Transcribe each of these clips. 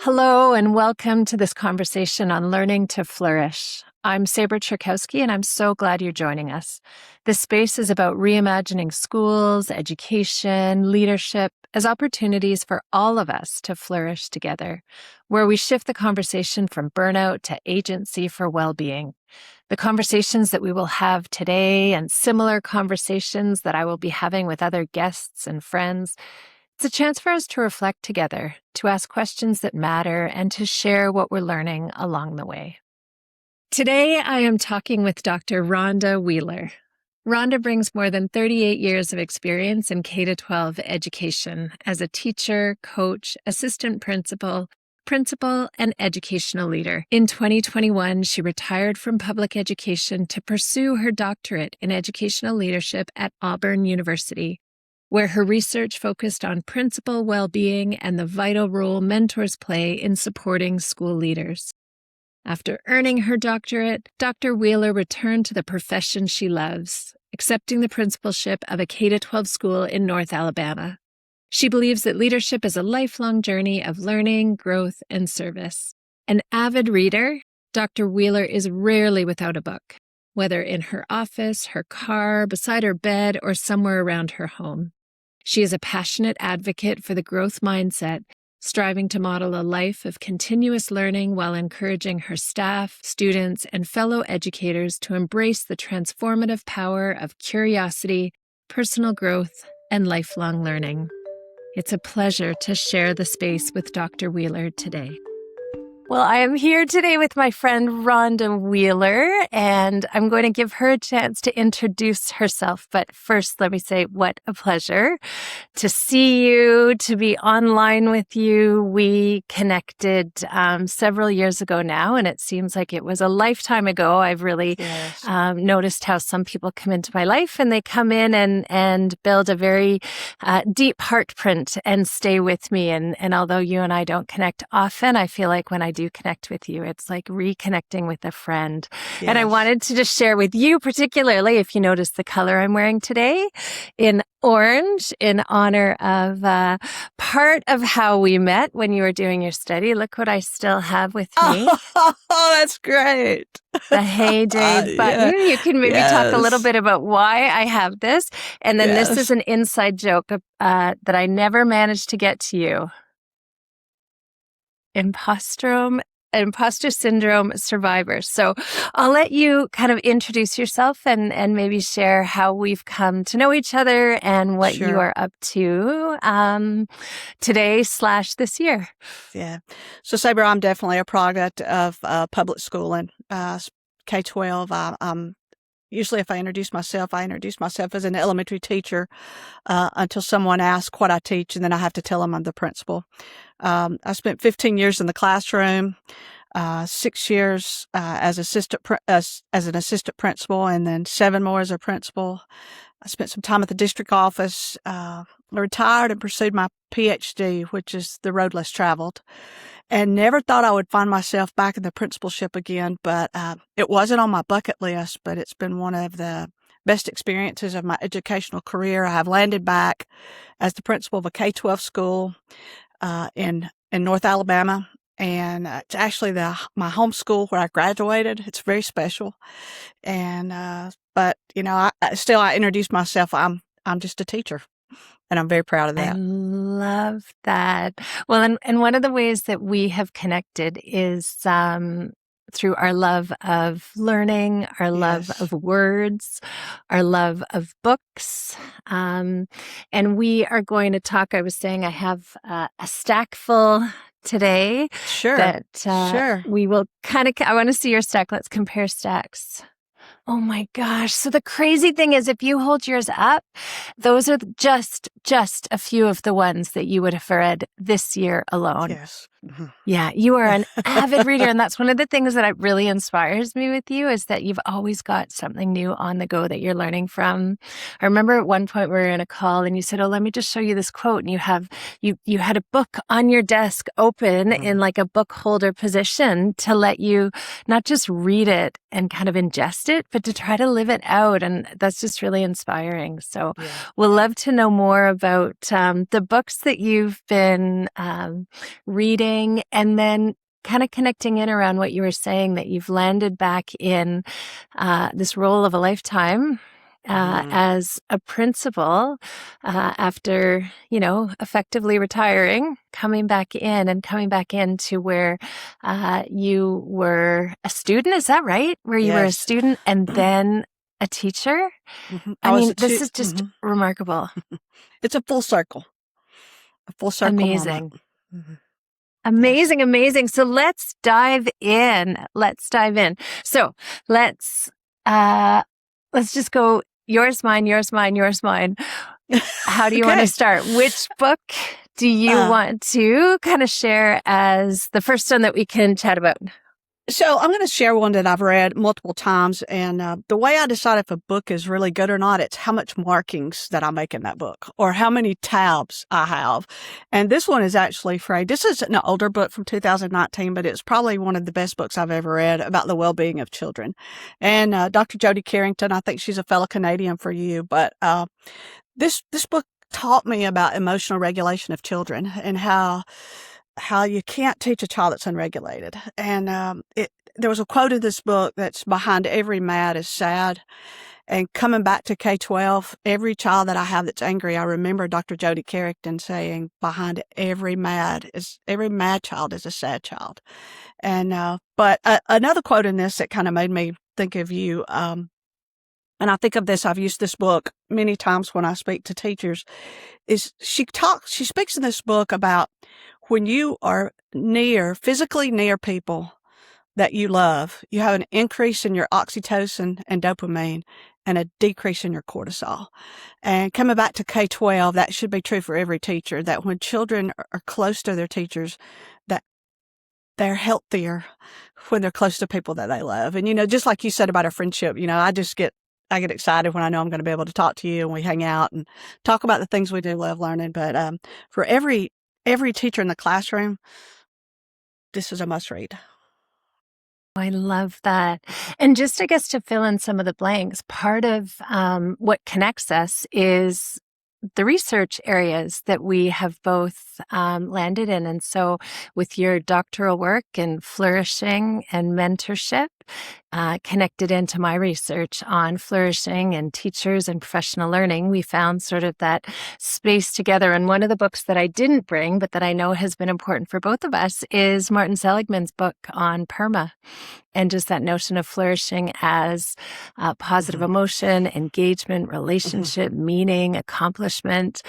Hello, and welcome to this conversation on learning to flourish. I'm Sabre Cherkowski, and I'm so glad you're joining us. This space is about reimagining schools, education, leadership as opportunities for all of us to flourish together, where we shift the conversation from burnout to agency for well-being. The conversations that we will have today and similar conversations that I will be having with other guests and friends, it's a chance for us to reflect together, to ask questions that matter, and to share what we're learning along the way. Today, I am talking with Dr. Rhonda Wheeler. Rhonda brings more than 38 years of experience in K-12 education as a teacher, coach, assistant principal, and educational leader. In 2021, she retired from public education to pursue her doctorate in educational leadership at Auburn University, where her research focused on principal well-being and the vital role mentors play in supporting school leaders. After earning her doctorate, Dr. Wheeler returned to the profession she loves, accepting the principalship of a K-12 school in North Alabama. She believes that leadership is a lifelong journey of learning, growth, and service. An avid reader, Dr. Wheeler is rarely without a book, whether in her office, her car, beside her bed, or somewhere around her home. She is a passionate advocate for the growth mindset, striving to model a life of continuous learning while encouraging her staff, students, and fellow educators to embrace the transformative power of curiosity, personal growth, and lifelong learning. It's a pleasure to share the space with Dr. Wheeler today. Well, I am here today with my friend Rhonda Wheeler, and I'm going to give her a chance to introduce herself. But first, let me say what a pleasure to see you, to be online with you. We connected several years ago now, and it seems like it was a lifetime ago. I've really noticed how some people come into my life and they come in and build a very deep heart print and stay with me. And although you and I don't connect often, I feel like when I do connect with you, it's like reconnecting with a friend. Yes. And I wanted to just share with you, particularly if you notice the color I'm wearing today in orange, in honor of part of how we met when you were doing your study. Look what I still have with me. Oh, that's great. The Heyday button. Yeah. You can maybe talk a little bit about why I have this. And then this is an inside joke that I never managed to get to you. Imposter syndrome survivors. So I'll let you kind of introduce yourself and maybe share how we've come to know each other and what you are up to today / this year. Yeah. So Sabre, I'm definitely a product of public school and K-12. Usually if I introduce myself as an elementary teacher until someone asks what I teach, and then I have to tell them I'm the principal. I spent 15 years in the classroom, 6 years as an assistant principal, and then 7 more as a principal. I spent some time at the district office, retired and pursued my PhD, which is the road less traveled, and never thought I would find myself back in the principalship again. But it wasn't on my bucket list, but it's been one of the best experiences of my educational career. I have landed back as the principal of a K-12 school in North Alabama. And it's actually my home school where I graduated. It's very special. And, but you know, I introduce myself. I'm just a teacher, and I'm very proud of that. I love that. Well, and one of the ways that we have connected is through our love of learning, our love of words, our love of books. And we are going to talk, I was saying I have a stack full today. Sure. We will I want to see your stack. Let's compare stacks. Oh my gosh. So the crazy thing is, if you hold yours up, those are just a few of the ones that you would have read this year alone. Yes. Mm-hmm. Yeah, you are an avid reader. And that's one of the things that really inspires me with you, is that you've always got something new on the go that you're learning from. I remember at one point we were in a call and you said, oh, let me just show you this quote. And you had a book on your desk open in like a book holder position to let you not just read it and kind of ingest it, but to try to live it out. And that's just really inspiring. So we'll love to know more about the books that you've been reading learning, and then kind of connecting in around what you were saying, that you've landed back in this role of a lifetime as a principal after, effectively retiring, coming back into where you were a student. Is that right? Where you were a Yes. student and then a teacher? This is just remarkable. It's a full circle. A full circle moment. Amazing. So let's dive in. So let's just go yours, mine. How do you want to start? Which book do you want to kind of share as the first one that we can chat about? So I'm going to share one that I've read multiple times. And the way I decide if a book is really good or not, it's how much markings that I make in that book or how many tabs I have. And this one is actually free. This is an older book from 2019, but it's probably one of the best books I've ever read about the well-being of children. And Dr. Jody Carrington, I think she's a fellow Canadian for you, but this book taught me about emotional regulation of children and how you can't teach a child that's unregulated. And there was a quote in this book that's behind every mad is sad. And coming back to K-12, every child that I have that's angry, I remember Dr. Jody Carrington saying, behind every mad child is a sad child. And but another quote in this that kind of made me think of you, and I think of this, I've used this book many times when I speak to teachers, is she speaks in this book about when you are physically near people that you love, you have an increase in your oxytocin and dopamine and a decrease in your cortisol. And coming back to K-12, that should be true for every teacher, that when children are close to their teachers, that they're healthier when they're close to people that they love. And, just like you said about our friendship, I get excited when I know I'm going to be able to talk to you and we hang out and talk about the things we do love learning. But for every teacher in the classroom, this is a must read. I love that. And just, I guess, to fill in some of the blanks, part of what connects us is the research areas that we have both landed in. And so with your doctoral work and flourishing and mentorship, connected into my research on flourishing and teachers and professional learning, we found sort of that space together. And one of the books that I didn't bring, but that I know has been important for both of us, is Martin Seligman's book on PERMA. And just that notion of flourishing as positive emotion, engagement, relationship, meaning, accomplishment.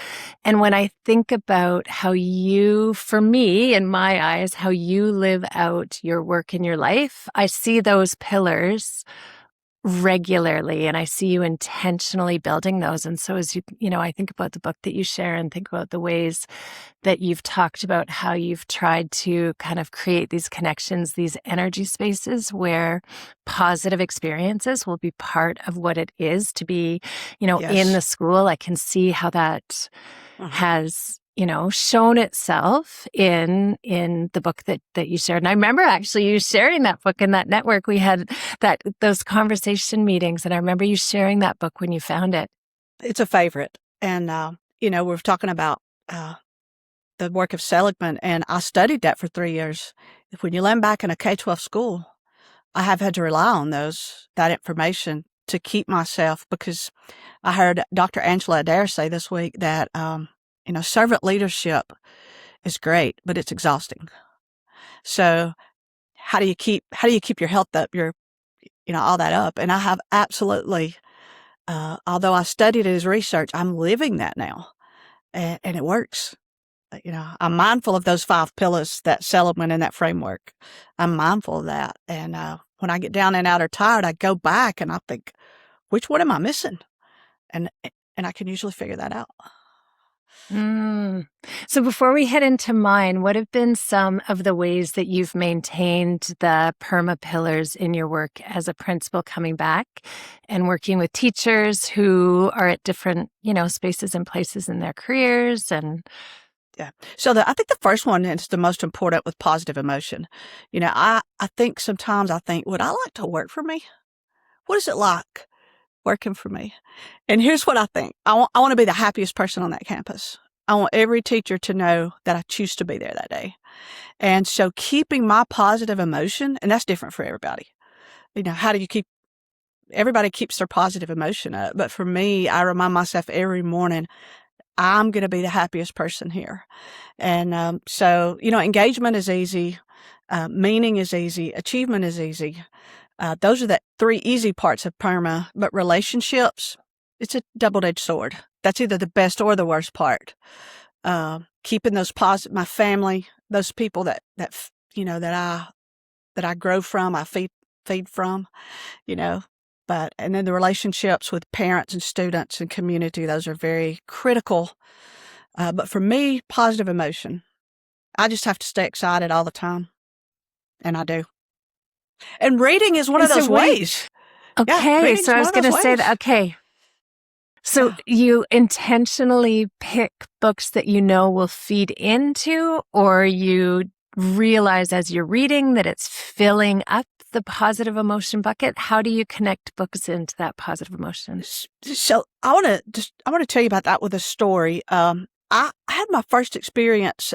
And when I think about how you, for me, in my eyes, how you live out your work in your life, I see those pillars regularly, and I see you intentionally building those. And so as I think about the book that you share and think about the ways that you've talked about how you've tried to kind of create these connections, these energy spaces where positive experiences will be part of what it is to be, in the school. I can see how that has shown itself in the book that you shared. And I remember actually you sharing that book in that network. We had those conversation meetings, and I remember you sharing that book when you found it. It's a favorite. And, we're talking about the work of Seligman, and I studied that for 3 years. When you land back in a K-12 school, I have had to rely on that information to keep myself, because I heard Dr. Angela Adair say this week that, servant leadership is great, but it's exhausting. So how do you keep your health up, all that up? And I have absolutely, although I studied it as research, I'm living that now, and it works. I'm mindful of those 5 pillars that Seligman in that framework. I'm mindful of that. And when I get down and out or tired, I go back and I think, which one am I missing? And I can usually figure that out. So before we head into mine, what have been some of the ways that you've maintained the PERMA pillars in your work as a principal, coming back and working with teachers who are at different, spaces and places in their careers? And yeah. So I think the first one is the most important, with positive emotion. I think sometimes would I like to work for me? What is it like working for me? And here's what I think. I want to be the happiest person on that campus. I want every teacher to know that I choose to be there that day. And so keeping my positive emotion, and that's different for everybody. How do you keep, everybody keeps their positive emotion up. But for me, I remind myself every morning, I'm going to be the happiest person here. And so, engagement is easy. Meaning is easy. Achievement is easy. Those are the 3 easy parts of PERMA. But relationships, it's a double-edged sword. That's either the best or the worst part. Keeping those positive, my family, those people that I grow from, I feed from, and then the relationships with parents and students and community, those are very critical. But for me, positive emotion. I just have to stay excited all the time. And I do. And reading is one of those ways. Okay, so I was going to say that. Okay. So you intentionally pick books that will feed into, or you realize as you're reading that it's filling up the positive emotion bucket? How do you connect books into that positive emotion? So I want to tell you about that with a story. I had my first experience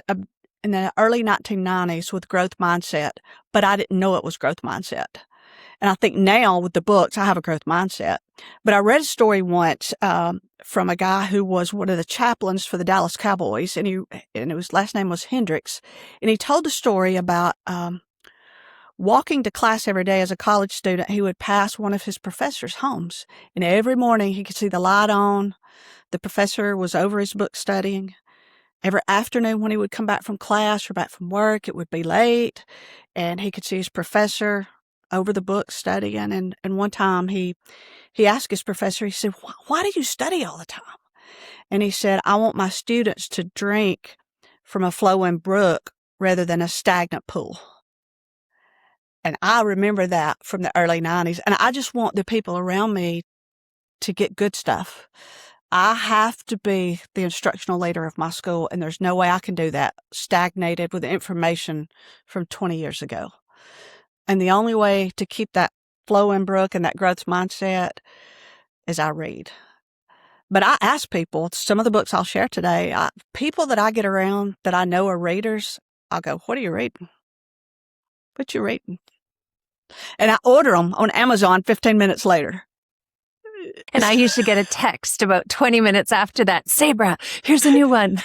in the early 1990s with growth mindset, but I didn't know it was growth mindset. And I think now with the books, I have a growth mindset. But I read a story once from a guy who was one of the chaplains for the Dallas Cowboys, and his last name was Hendricks. And he told the story about walking to class every day as a college student. He would pass one of his professors' homes, and every morning he could see the light on. The professor was over his book studying. Every afternoon when he would come back from class or back from work, it would be late, and he could see his professor over the book studying. And one time he asked his professor, he said, why do you study all the time? And he said, I want my students to drink from a flowing brook rather than a stagnant pool. And I remember that from the early 90s. And I just want the people around me to get good stuff. I have to be the instructional leader of my school, and there's no way I can do that stagnated with the information from 20 years ago. And the only way to keep that flowing brook and that growth mindset is I read. But I ask people, some of the books I'll share today, people that I get around that I know are readers, I'll go, what are you reading? What you reading? And I order them on Amazon 15 minutes later. And I usually get a text about 20 minutes after that. Sabre, here's a new one.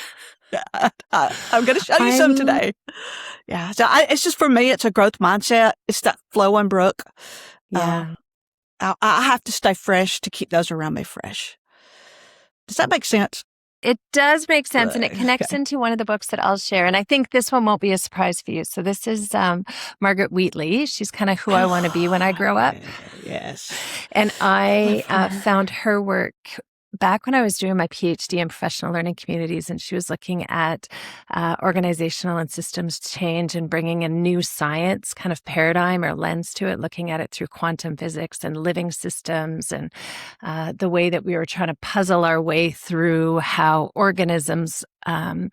I'm going to show you some today. Yeah. So it's just, for me, it's a growth mindset. It's that flowing brook. Yeah. I have to stay fresh to keep those around me fresh. Does that make sense? It does make sense, and it connects into one of the books that I'll share. And I think this one won't be a surprise for you. So this is Margaret Wheatley. She's kind of who I want to be when I grow up. Yes. And I found her work back when I was doing my PhD in professional learning communities, and she was looking at organizational and systems change and bringing a new science kind of paradigm or lens to it, looking at it through quantum physics and living systems, and the way that we were trying to puzzle our way through how organisms kind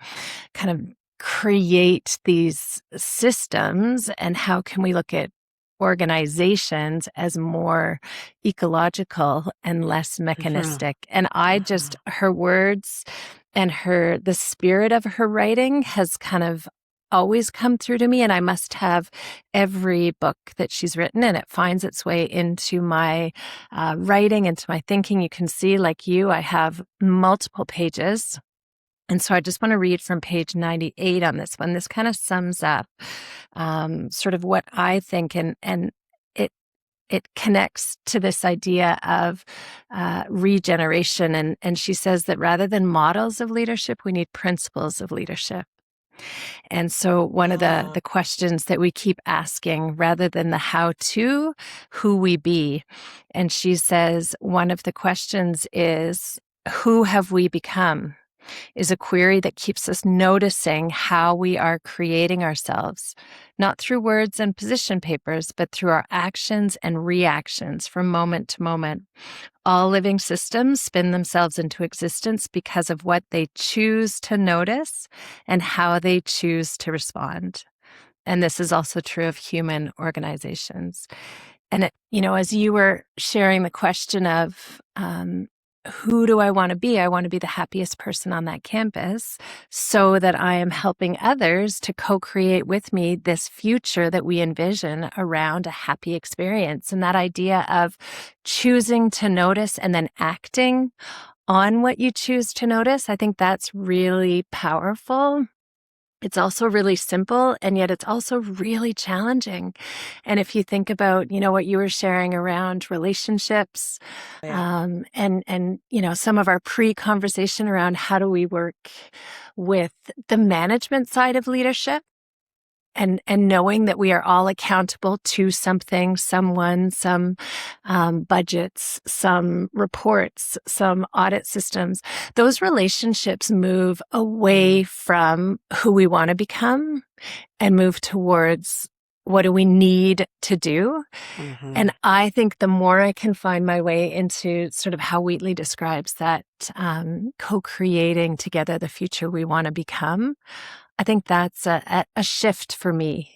of create these systems, and how can we look at organizations as more ecological and less mechanistic. And I just, her words and the spirit of her writing has kind of always come through to me. And I must have every book that she's written, and it finds its way into my writing, into my thinking. You can see, like you, I have multiple pages. And so I just want to read from page 98 on this one. This kind of sums up sort of what I think, and it connects to this idea of regeneration. And she says that rather than models of leadership, we need principles of leadership. And so one of the questions that we keep asking, rather than the how-to, who we be. And she says one of the questions is, who have we become? Is a query that keeps us noticing how we are creating ourselves, not through words and position papers, but through our actions and reactions from moment to moment. All living systems spin themselves into existence because of what they choose to notice and how they choose to respond. And this is also true of human organizations. And, as you were sharing the question of who do I want to be? I want to be the happiest person on that campus so that I am helping others to co-create with me this future that we envision around a happy experience. And that idea of choosing to notice and then acting on what you choose to notice, I think that's really powerful. It's also really simple, and yet it's also really challenging. And if you think about, what you were sharing around relationships, Yeah. and some of our pre-conversation around how do we work with the management side of leadership, and knowing that we are all accountable to something, someone, some budgets, some reports, some audit systems, those relationships move away from who we want to become and move towards what do we need to do. Mm-hmm. And I think the more I can find my way into sort of how Wheatley describes that co-creating together the future we want to become, I think that's a shift for me.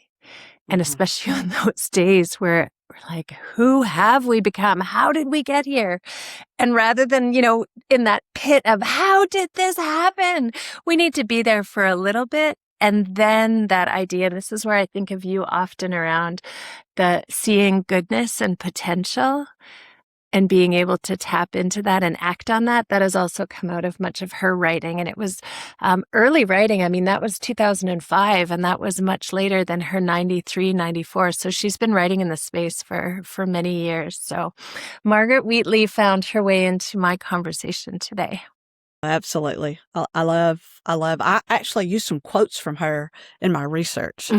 And especially on those days where we're like, who have we become? How did we get here? And rather than, in that pit of how did this happen? We need to be there for a little bit. And then that idea, this is where I think of you often around the seeing goodness and potential and being able to tap into that and act on that. That has also come out of much of her writing. And it was early writing. I mean, that was 2005, and that was much later than her 93, 94. So she's been writing in the space for many years. So Margaret Wheatley found her way into my conversation today. Absolutely. I actually used some quotes from her in my research,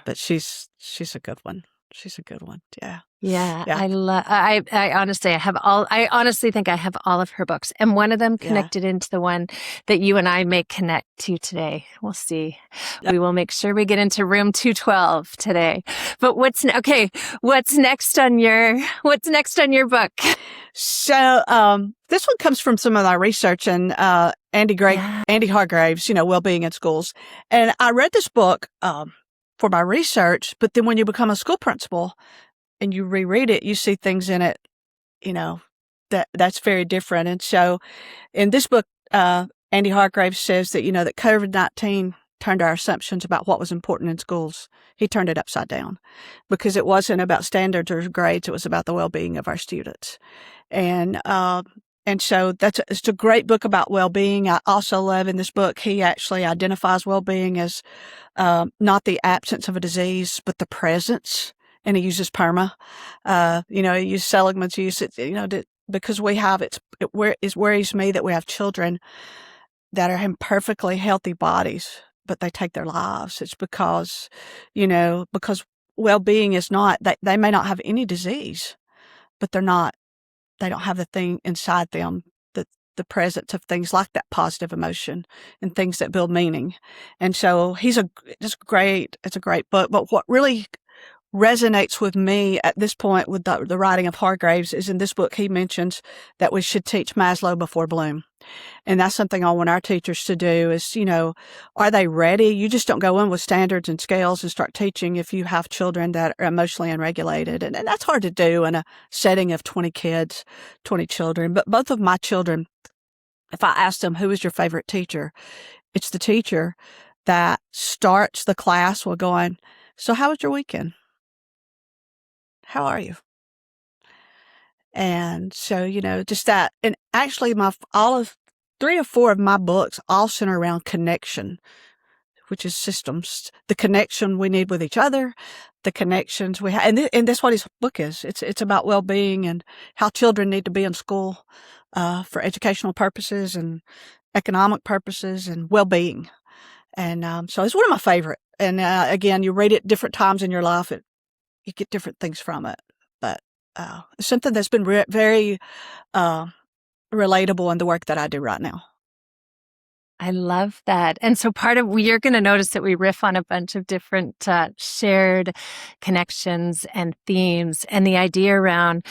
but she's a good one. She's a good one. Yeah. Yeah. Yeah. I honestly think I have all of her books, and one of them connected into the one that you and I may connect to today. We'll see. We will make sure we get into room 212 today. But what's next on your book? So, this one comes from some of our research, and Andy Hargraves, Wellbeing in Schools. And I read this book for my research, but then when you become a school principal and you reread it, you see things in it, that's very different. And so in this book, Andy Hargraves says that, that COVID-19 turned our assumptions about what was important in schools. He turned it upside down because it wasn't about standards or grades. It was about the well-being of our students. And so it's a great book about well-being. I also love in this book, he actually identifies well-being as not the absence of a disease, but the presence. And he uses PERMA. He uses Seligman's use it, because we have it worries me that we have children that are in perfectly healthy bodies, but they take their lives. It's because well-being is not, they may not have any disease, but they don't have the thing inside them, the presence of things like that positive emotion and things that build meaning. And so it's a great book. But what really resonates with me at this point with the writing of Hargraves is in this book, he mentions that we should teach Maslow before Bloom. And that's something I want our teachers to do is, are they ready? You just don't go in with standards and scales and start teaching if you have children that are emotionally unregulated. And that's hard to do in a setting of 20 kids, 20 children. But both of my children, if I ask them, who is your favorite teacher? It's the teacher that starts the class with going, so how was your weekend? How are you? And so, just that. And actually, all of 3 or 4 of my books all center around connection, which is systems, the connection we need with each other, the connections we have. And that's what his book is. It's about well-being and how children need to be in school for educational purposes and economic purposes and well-being. And so it's one of my favorite. And again, you read it different times in your life. You get different things from it. But it's something that's been very relatable in the work that I do right now. I love that. And so you're going to notice that we riff on a bunch of different shared connections and themes, and the idea around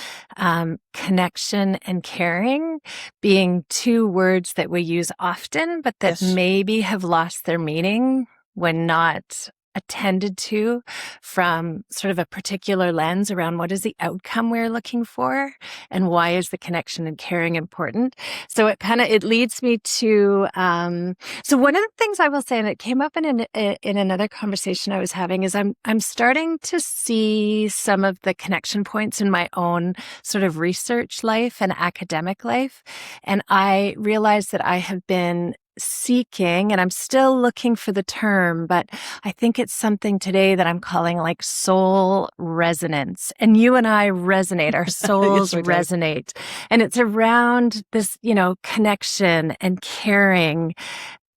connection and caring being 2 words that we use often, but that maybe have lost their meaning when not attended to from sort of a particular lens around what is the outcome we're looking for and why is the connection and caring important. So it leads me to, so one of the things I will say, and it came up in another conversation I was having, is I'm starting to see some of the connection points in my own sort of research life and academic life. And I realized that I have been seeking, and I'm still looking for the term, but I think it's something today that I'm calling like soul resonance. And you and I resonate, our souls Yes, we do. resonate. And it's around this, connection and caring.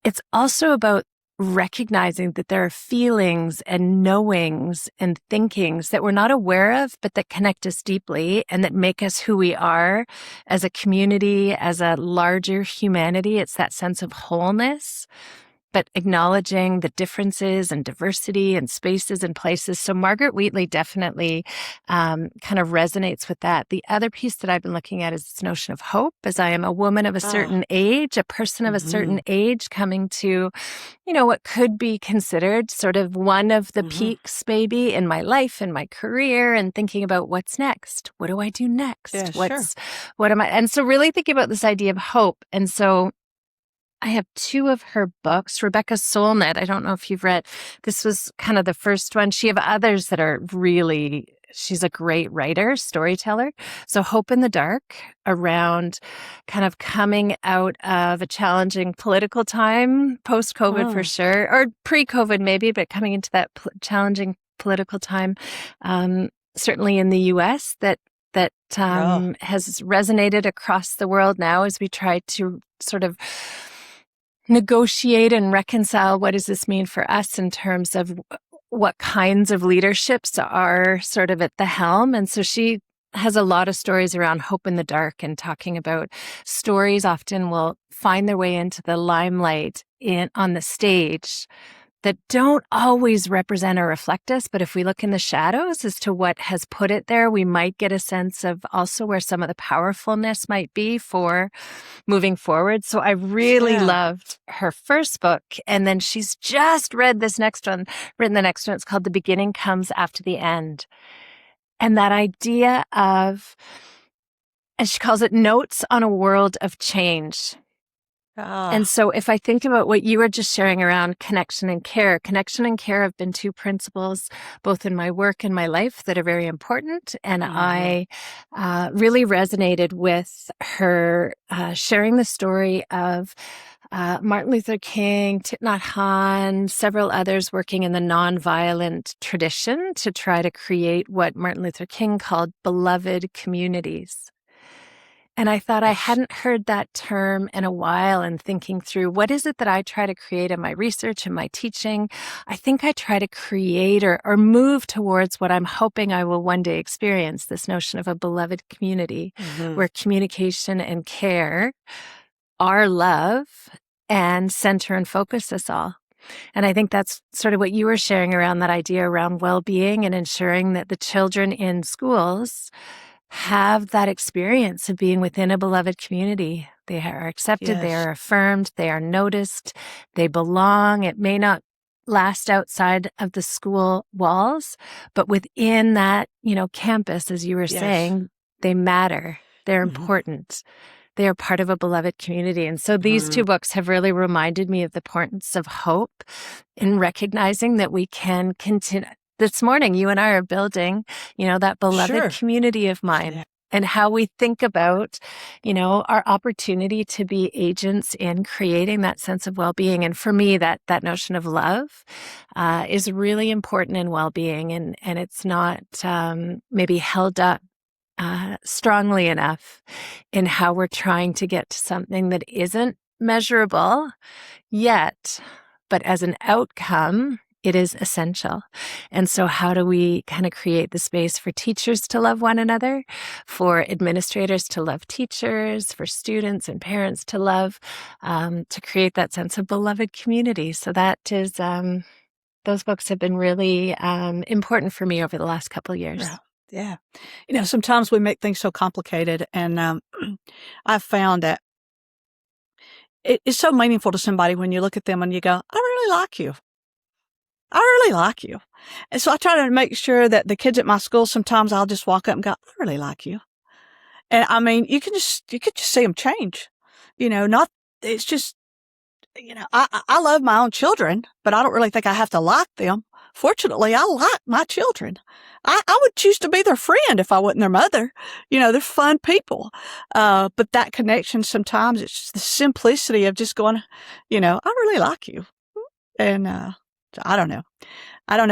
It's also about recognizing that there are feelings and knowings and thinkings that we're not aware of, but that connect us deeply and that make us who we are as a community, as a larger humanity. It's that sense of wholeness, but acknowledging the differences and diversity and spaces and places. So Margaret Wheatley definitely kind of resonates with that. The other piece that I've been looking at is this notion of hope, as I am a woman of a certain age, a person of a certain age coming to, what could be considered sort of one of the peaks maybe in my life, in my career, and thinking about what's next. What do I do next? Yeah, sure. What am I? And so really thinking about this idea of hope. And so I have two of her books. Rebecca Solnit, I don't know if you've read, this was kind of the first one. She have others that are really, she's a great writer, storyteller. So Hope in the Dark, around kind of coming out of a challenging political time, post-COVID for sure, or pre-COVID maybe, but coming into that challenging political time, certainly in the US, that has resonated across the world now as we try to sort of negotiate and reconcile what does this mean for us in terms of what kinds of leaderships are sort of at the helm. And so she has a lot of stories around hope in the dark, and talking about stories often will find their way into the limelight on the stage that don't always represent or reflect us. But if we look in the shadows as to what has put it there, we might get a sense of also where some of the powerfulness might be for moving forward. So I really loved her first book. And then she's just written the next one. It's called The Beginning Comes After the End. And that idea of, as she calls it, notes on a world of change. And so if I think about what you were just sharing around connection and care have been two principles, both in my work and my life, that are very important. And I really resonated with her sharing the story of Martin Luther King, Thich Nhat Hanh, several others working in the nonviolent tradition to try to create what Martin Luther King called beloved communities. And I thought I hadn't heard that term in a while, and thinking through what is it that I try to create in my research and my teaching. I think I try to create or move towards what I'm hoping I will one day experience, this notion of a beloved community where communication and care are love and center and focus us all. And I think that's sort of what you were sharing around that idea around well-being and ensuring that the children in schools have that experience of being within a beloved community. They are accepted, they are affirmed, they are noticed, they belong. It may not last outside of the school walls, but within that, campus, as you were saying, they matter. They're important. They are part of a beloved community. And so these two books have really reminded me of the importance of hope in recognizing that we can continue. This morning, you and I are building, that beloved community of mine, and how we think about, our opportunity to be agents in creating that sense of well-being. And for me, that notion of love is really important in well-being, and it's not maybe held up strongly enough in how we're trying to get to something that isn't measurable yet, but as an outcome, it is essential. And so how do we kind of create the space for teachers to love one another, for administrators to love teachers, for students and parents to love, to create that sense of beloved community? So that is, those books have been really important for me over the last couple of years. Yeah. Sometimes we make things so complicated, and I've found that it's so meaningful to somebody when you look at them and you go, I really like you. I really like you. And so I try to make sure that the kids at my school, sometimes I'll just walk up and go, I really like you. And I mean, you could just see them change, it's just, I love my own children, but I don't really think I have to like them. Fortunately, I like my children. I would choose to be their friend if I wasn't their mother. They're fun people. But that connection, sometimes it's just the simplicity of just going, I really like you. And, I don't know.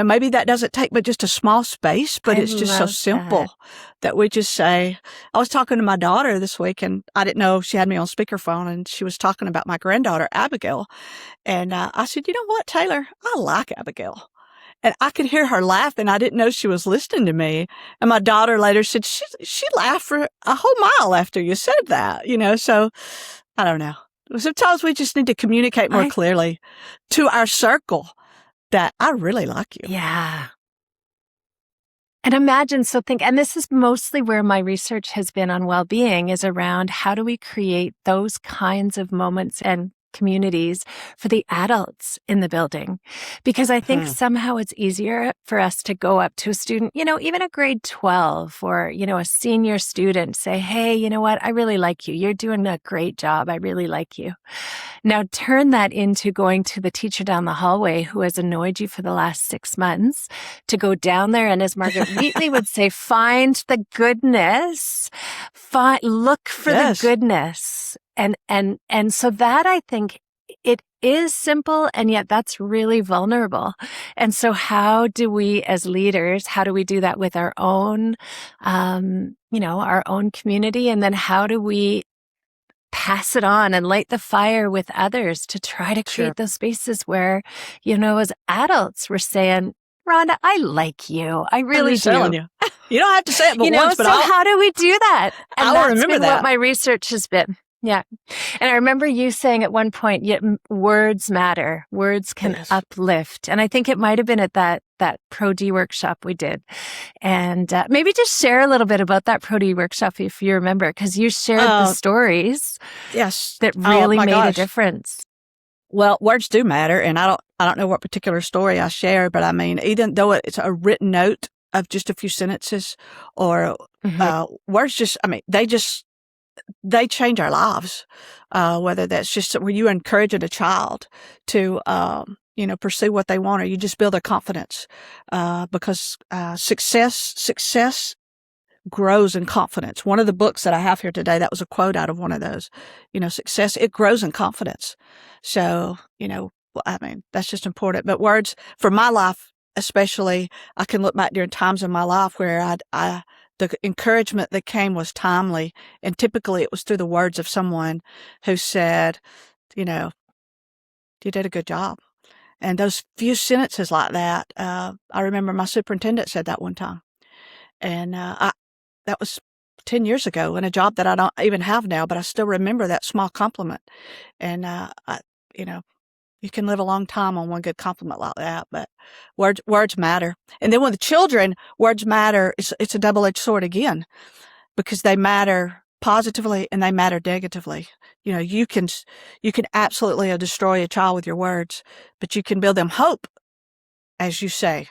Maybe that doesn't take but just a small space, but it's just so simple that we just say, I was talking to my daughter this week and I didn't know she had me on speakerphone and she was talking about my granddaughter, Abigail. And, I said, you know what, Taylor? I like Abigail. And I could hear her laughing. I didn't know she was listening to me. And my daughter later said, she laughed for a whole mile after you said that, so I don't know. Sometimes we just need to communicate more clearly to our circle that I really like you. Yeah. And imagine, and this is mostly where my research has been on well-being, is around how do we create those kinds of moments and communities for the adults in the building. Because I think somehow it's easier for us to go up to a student, even a grade 12 or, a senior student, say, hey, you know what? I really like you. You're doing a great job. I really like you. Now turn that into going to the teacher down the hallway who has annoyed you for the last 6 months, to go down there and, as Margaret Wheatley would say, find the goodness, look for the goodness. And so that, I think, it is simple, and yet that's really vulnerable. And so how do we as leaders, how do we do that with our own, our own community? And then how do we pass it on and light the fire with others to try to create those spaces where, as adults, we're saying, Rhonda, I like you. I really do. Telling you. You don't have to say it but once, but how do we do that? And I'll remember that. What my research has been. Yeah. And I remember you saying at one point, words matter. Words can uplift. And I think it might have been at that Pro D workshop we did. And maybe just share a little bit about that Pro D workshop if you remember, because you shared the stories that really made a difference. Well, words do matter. And I don't know what particular story I shared, but I mean, even though it's a written note of just a few sentences or words, they change our lives, whether that's just where you encouraging a child to, pursue what they want, or you just build their confidence, because success grows in confidence. One of the books that I have here today, that was a quote out of one of those, success, it grows in confidence. So, that's just important. But words, for my life especially, I can look back during times in my life where the encouragement that came was timely, and typically it was through the words of someone who said, you did a good job. And those few sentences like that, I remember my superintendent said that one time. And that was 10 years ago, in a job that I don't even have now, but I still remember that small compliment. And, you can live a long time on one good compliment like that, but words matter. And then with the children, words matter. It's a double-edged sword again, because they matter positively and they matter negatively. You can absolutely destroy a child with your words, but you can build them hope, as you say.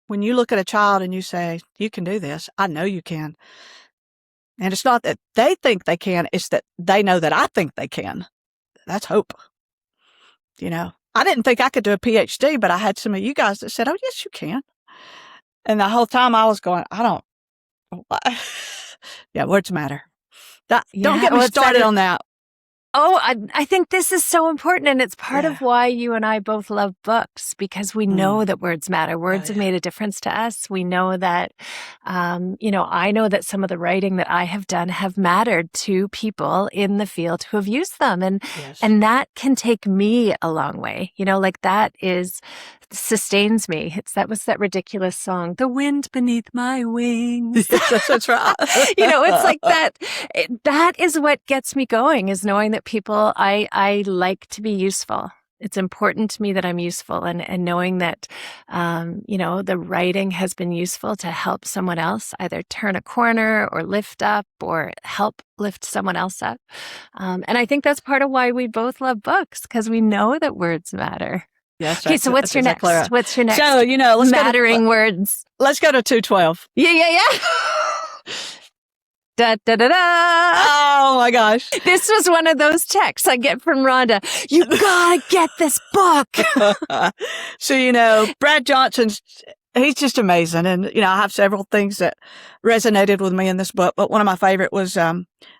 When you look at a child and you say, you can do this, I know you can. And it's not that they think they can, it's that they know that I think they can. That's hope. I didn't think I could do a PhD, but I had some of you guys that said, oh, yes, you can. And the whole time I was going, yeah, words matter. Don't get me started on that. Oh, I think this is so important. And it's part of why you and I both love books, because we know that words matter. Words have made a difference to us. We know that, I know that some of the writing that I have done have mattered to people in the field who have used them. And that can take me a long way. That sustains me. What's that ridiculous song? The wind beneath my wings. That's right. It's like that. That is what gets me going, is knowing that people, I like to be useful. It's important to me that I'm useful, and knowing that, the writing has been useful to help someone else either turn a corner or lift up or help lift someone else up. And I think that's part of why we both love books, because we know that words matter. Yes. Okay, so what's your exactly next? right. What's your next So, mattering words? Let's go to 212. Yeah. Da, da, da, da. Oh my gosh. This was one of those texts I get from Rhonda. You gotta get this book. So, Brad Johnson's, he's just amazing. And, I have several things that resonated with me in this book, but one of my favorite was,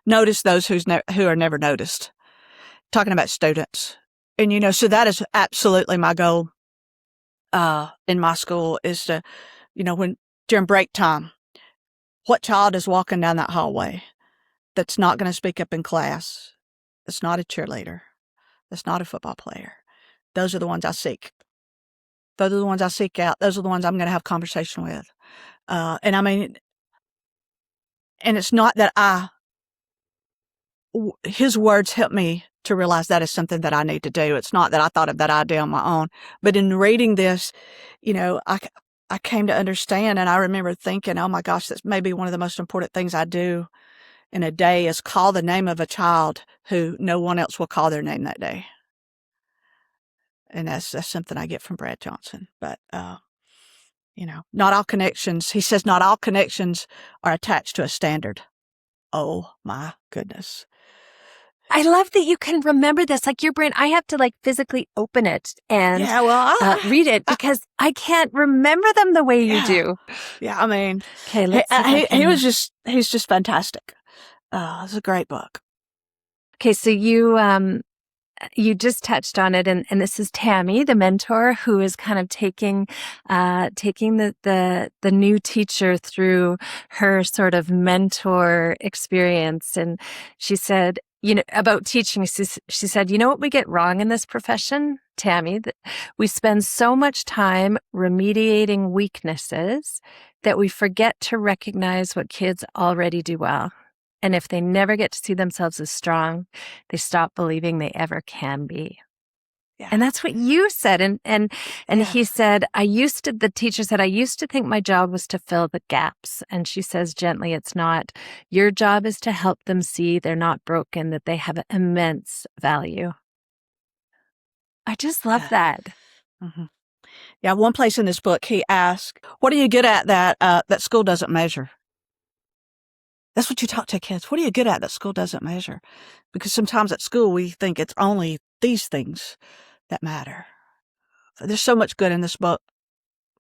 notice those who are never noticed. Talking about students. And, so that is absolutely my goal, in my school is to, during break time, what child is walking down that hallway that's not going to speak up in class? That's not a cheerleader. That's not a football player. Those are the ones I seek. Those are the ones I seek out. Those are the ones I'm going to have conversation with. And it's not that his words help me to realize that is something that I need to do. It's not that I thought of that idea on my own, but in reading this, I came to understand, and I remember thinking, oh my gosh, that's maybe one of the most important things I do in a day is call the name of a child who no one else will call their name that day. And that's something I get from Brad Johnson. But, not all connections, he says, not all connections are attached to a standard. Oh my goodness. I love that you can remember this. Like your brain, I have to physically open it and read it because I can't remember them the way you do. Yeah, okay, let's see he's just fantastic. It's a great book. Okay, so you just touched on it, and this is Tammy, the mentor, who is kind of taking the new teacher through her sort of mentor experience. And she said, about teaching, she said, what we get wrong in this profession, Tammy, that we spend so much time remediating weaknesses that we forget to recognize what kids already do well. And if they never get to see themselves as strong, they stop believing they ever can be. Yeah. And that's what you said. And he said, the teacher said, I used to think my job was to fill the gaps. And she says gently, it's not. Your job is to help them see they're not broken, that they have immense value. I just love that. Mm-hmm. Yeah. One place in this book, he asked, what are you good at that school doesn't measure? That's what you talk to kids. What are you good at that school doesn't measure? Because sometimes at school, we think it's only these things that matter. There's so much good in this book.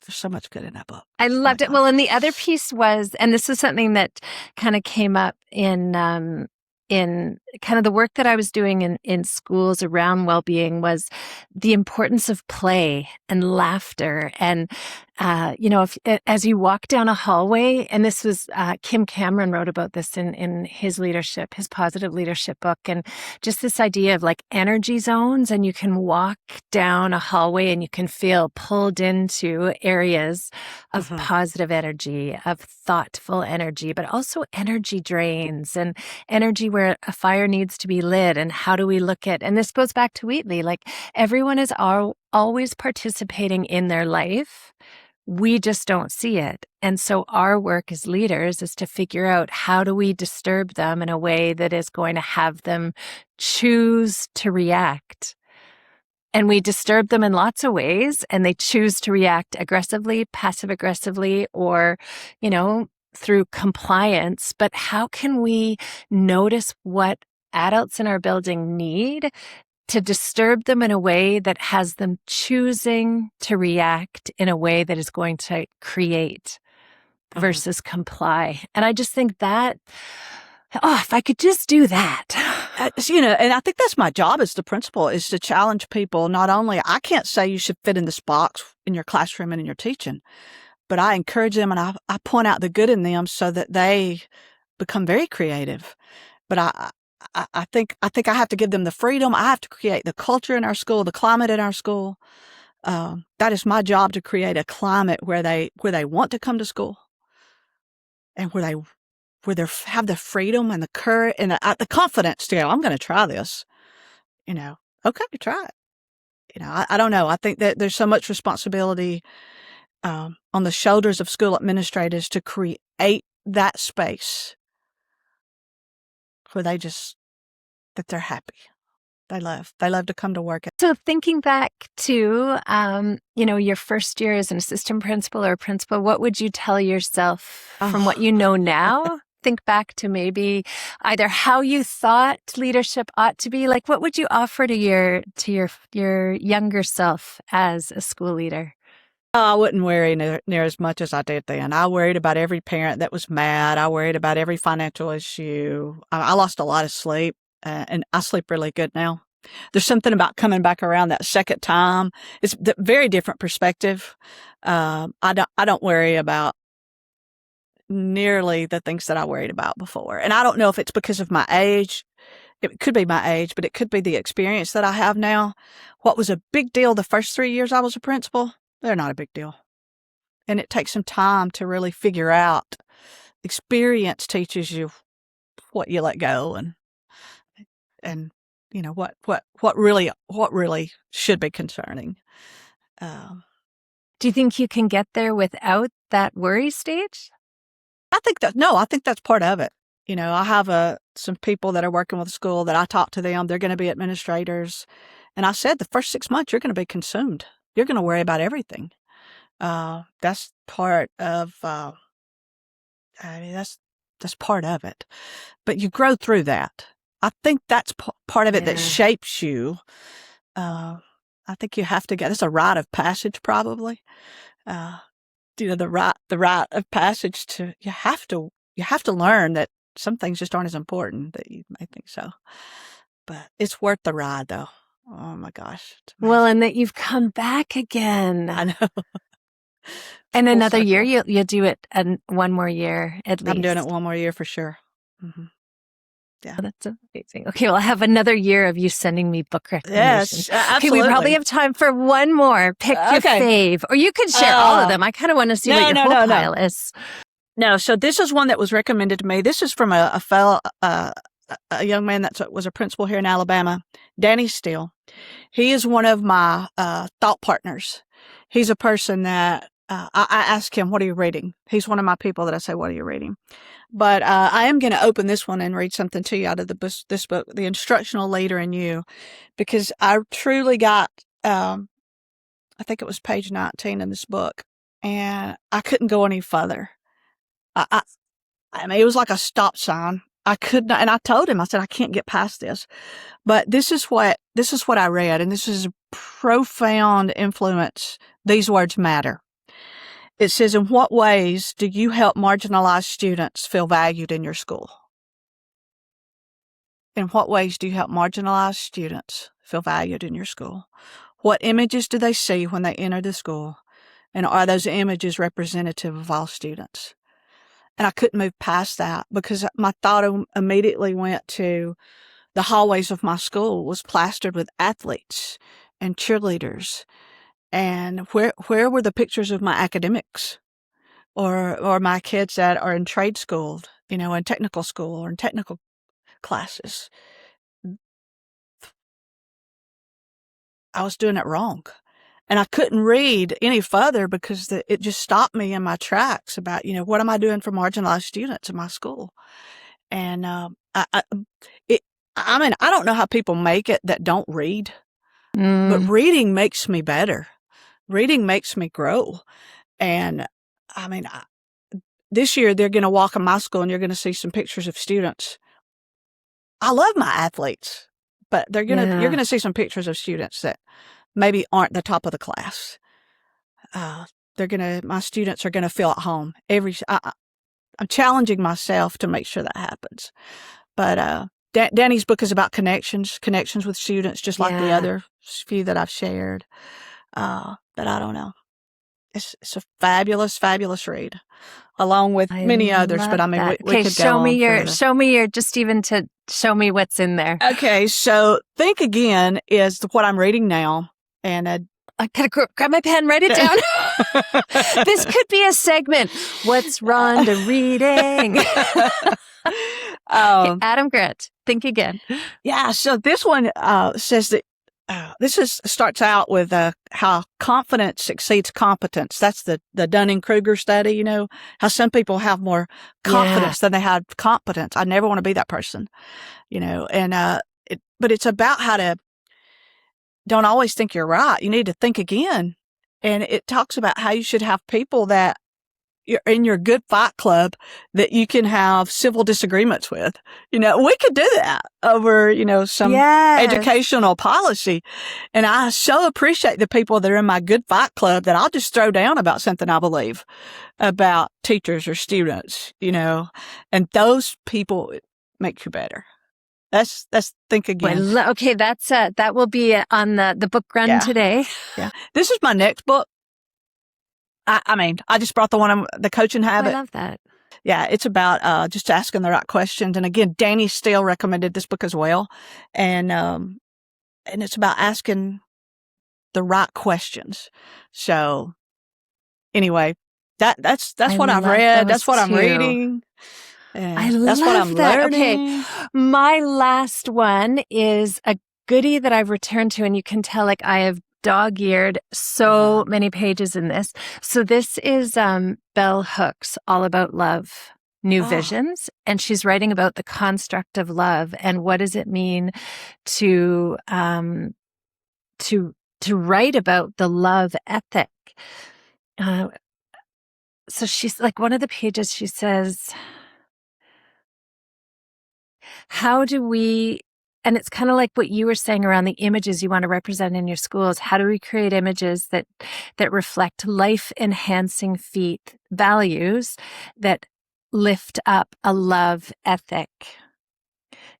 There's so much good in that book. I loved it. Well, and the other piece was, and this is something that kind of came up in kind of the work that I was doing in schools around well-being, was the importance of play and laughter. And, as you walk down a hallway, and this was, Kim Cameron wrote about this in his positive leadership book, and just this idea of energy zones, and you can walk down a hallway and you can feel pulled into areas of positive energy, of thoughtful energy, but also energy drains and energy where a fire needs to be lit. And how do we look at, and this goes back to Wheatley, everyone is always participating in their life. We just don't see it. And so our work as leaders is to figure out, how do we disturb them in a way that is going to have them choose to react? And we disturb them in lots of ways, and they choose to react aggressively, passive aggressively, or, through compliance. But how can we notice what adults in our building need to disturb them in a way that has them choosing to react in a way that is going to create versus comply? And I just think that, if I could just do that. And I think that's my job as the principal, is to challenge people. Not only, I can't say you should fit in this box in your classroom and in your teaching, but I encourage them, and I point out the good in them so that they become very creative. But I think I have to give them the freedom. I have to create the culture in our school, the climate in our school. That is my job, to create a climate where they want to come to school, and where they have the freedom and the courage and the confidence to go, I'm going to try this. Okay, try it. I don't know. I think that there's so much responsibility on the shoulders of school administrators to create that space where that they're happy. They love to come to work. So thinking back to, your first year as an assistant principal or principal, what would you tell yourself from what you know now? Think back to maybe either how you thought leadership ought to be. Like, what would you offer to your younger self as a school leader? I wouldn't worry near as much as I did then. I worried about every parent that was mad. I worried about every financial issue. I lost a lot of sleep, and I sleep really good now. There's something about coming back around that second time. It's a very different perspective. I don't worry about nearly the things that I worried about before. And I don't know if it's because of my age. It could be my age, but it could be the experience that I have now. What was a big deal the first 3 years I was a principal, they're not a big deal. And it takes some time to really figure out. Experience teaches you what you let go and what really should be concerning. Do you think you can get there without that worry stage? I think that's part of it. I have some people that are working with the school that I talk to them. They're going to be administrators. And I said, the first 6 months, you're going to be consumed. You're going to worry about everything. That's part of, that's part of it. But you grow through that. I think that's part of it that shapes you. I think you have to it's a rite of passage, probably. The rite of passage you have to learn that some things just aren't as important that you may think so. But it's worth the ride, though. Oh my gosh. Well, and that you've come back again. I know. And another year, you'll do it one more year at least. I'm doing it one more year for sure. Mm-hmm. Yeah. Oh, that's amazing. Okay, well, I have another year of you sending me book recommendations. Yes, absolutely. Okay, we probably have time for one more. Pick your fave. Or you could share all of them. I kind of want to see what your whole pile is. No, so this is one that was recommended to me. This is from a fellow, a young man that was a principal here in Alabama, Danny Steele. He is one of my thought partners. He's a person that I ask him, what are you reading? He's one of my people that I say, what are you reading? But I am going to open this one and read something to you out of this book, The Instructional Leader in You, because I truly got, I think it was page 19 in this book, and I couldn't go any further. I mean, it was like a stop sign. I could not, and I told him, I said, I can't get past this. But this is what I read, and this is a profound influence. These words matter. It says, in what ways do you help marginalized students feel valued in your school? In what ways do you help marginalized students feel valued in your school? What images do they see when they enter the school? And are those images representative of all students? And I couldn't move past that because my thought immediately went to the hallways of my school was plastered with athletes and cheerleaders. And where were the pictures of my academics or my kids that are in trade school, in technical school or in technical classes? I was doing it wrong. And I couldn't read any further because it just stopped me in my tracks about, what am I doing for marginalized students in my school? And I don't know how people make it that don't read, but reading makes me better. Reading makes me grow. And this year they're going to walk in my school and you're going to see some pictures of students. I love my athletes, but you're going to see some pictures of students that maybe aren't the top of the class. My students are going to feel at home. I'm challenging myself to make sure that happens. But Danny's book is about connections with students, just like the other few that I've shared. But I don't know. It's a fabulous, fabulous read, along with many others. But we could go on. Show me your, just even to show me what's in there. Okay, so Think Again is what I'm reading now, and I gotta grab my pen, write it down. This could be a segment. What's Rhonda reading? Okay, Adam Grant, Think Again. Yeah, so this one says that starts out with how confidence exceeds competence. That's the Dunning-Kruger study, how some people have more confidence than they have competence. I never want to be that person, and but it's about how to don't always think you're right. You need to think again. And it talks about how you should have people that you're in your good fight club that you can have civil disagreements with. We could do that over, some educational policy. And I so appreciate the people that are in my good fight club that I'll just throw down about something I believe about teachers or students, and those people make you better. That's think again. Okay, that will be on the book run today. Yeah. This is my next book. I just brought the Coaching Habit. I love that. Yeah, it's about just asking the right questions. And again, Danny Steele recommended this book as well. And it's about asking the right questions. So anyway, that's what I've read. That's what I'm reading. That's what I'm learning. Okay. My last one is a goodie that I've returned to, and you can tell I have dog-eared so many pages in this. So this is Bell Hooks, All About Love, New Visions. And she's writing about the construct of love and what does it mean to write about the love ethic. So she's one of the pages, she says, how do we, and it's kind of like what you were saying around the images you want to represent in your schools. How do we create images that reflect life-enhancing values that lift up a love ethic?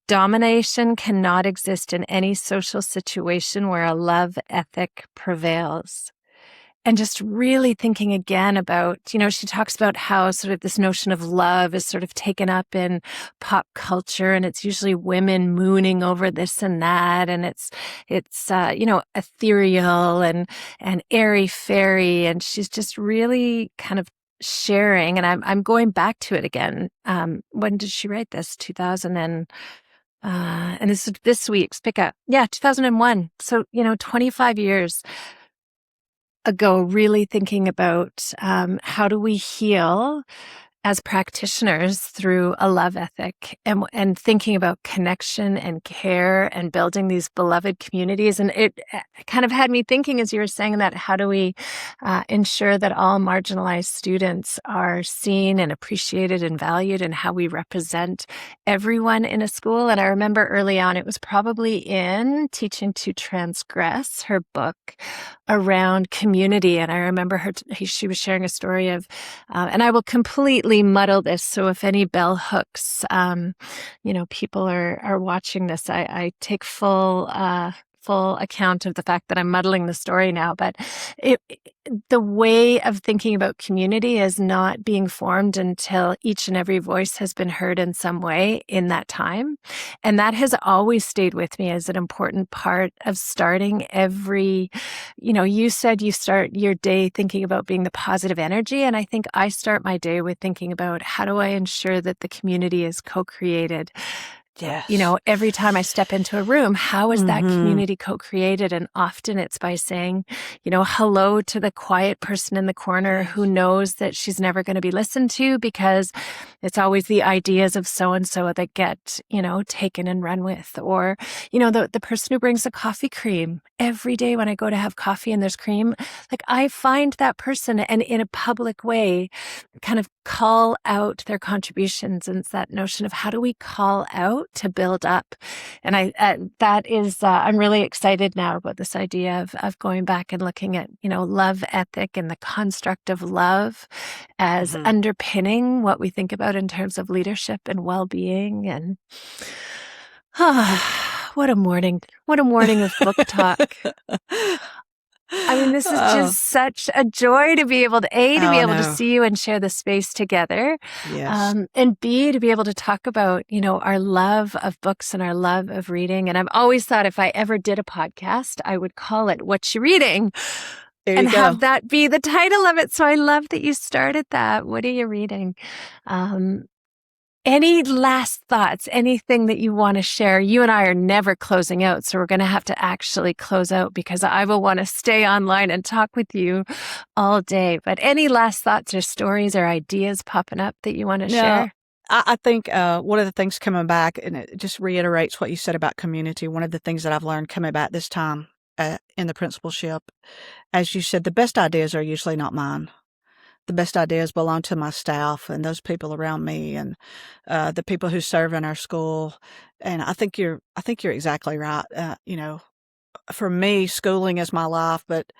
Domination cannot exist in any social situation where a love ethic prevails. And just really thinking again about, she talks about how sort of this notion of love is sort of taken up in pop culture, and it's usually women mooning over this and that, and it's ethereal and airy-fairy, and she's just really kind of sharing. And I'm going back to it again. When did she write this? 2000 and this is this week's pickup. Yeah, 2001. So 25 years ago, really thinking about how do we heal as practitioners through a love ethic, and thinking about connection and care and building these beloved communities. And it kind of had me thinking, as you were saying that, how do we ensure that all marginalized students are seen and appreciated and valued, and how we represent everyone in a school. And I remember early on, it was probably in Teaching to Transgress, her book around community. And I remember she was sharing a story of, and I will completely muddle this. So if any bell hooks, people are watching this, I take full account of the fact that I'm muddling the story now. But the way of thinking about community is not being formed until each and every voice has been heard in some way in that time. And that has always stayed with me as an important part of starting every, you said you start your day thinking about being the positive energy. And I think I start my day with thinking about how do I ensure that the community is co-created. Yes. Every time I step into a room, how is that community co-created? And often it's by saying, hello to the quiet person in the corner who knows that she's never going to be listened to, because it's always the ideas of so-and-so that get, taken and run with. Or, the person who brings the coffee cream every day when I go to have coffee and there's cream, I find that person and in a public way kind of call out their contributions. And it's that notion of how do we call out to build up. And I'm really excited now about this idea of going back and looking at, love ethic and the construct of love as underpinning what we think about in terms of leadership and well-being. And what a morning of book talk. This is just such a joy to be able to to see you and share the space together. Yes. And B, to be able to talk about, our love of books and our love of reading. And I've always thought if I ever did a podcast, I would call it What You Reading? There you go. Have that be the title of it. So I love that you started that. What are you reading? Any last thoughts, anything that you want to share? You and I are never closing out, so we're going to have to actually close out because I will want to stay online and talk with you all day. But any last thoughts or stories or ideas popping up that you want to share? I think one of the things coming back, and it just reiterates what you said about community. One of the things that I've learned coming back this time in the principalship, as you said, the best ideas are usually not mine. The best ideas belong to my staff and those people around me, and the people who serve in our school. And I think you're exactly right. For me, schooling is my life, but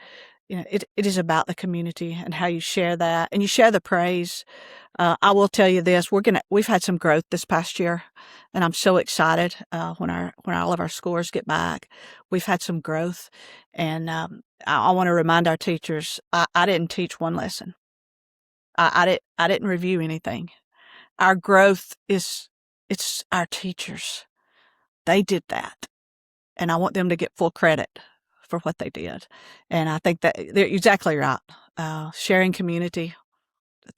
it is about the community and how you share that and you share the praise. I will tell you this: we've had some growth this past year, and I'm so excited when all of our scores get back. We've had some growth, and I want to remind our teachers: I didn't teach one lesson. I didn't review anything. Our growth it's our teachers. They did that, and I want them to get full credit for what they did. And I think that they're exactly right. Sharing community,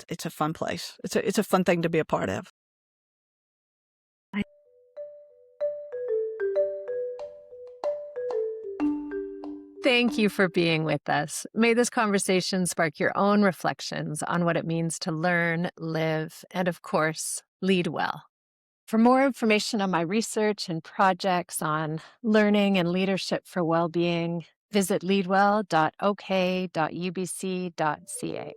it's a fun place. It's a fun thing to be a part of. Thank you for being with us. May this conversation spark your own reflections on what it means to learn, live, and of course, lead well. For more information on my research and projects on learning and leadership for well-being, visit leadwell.ok.ubc.ca.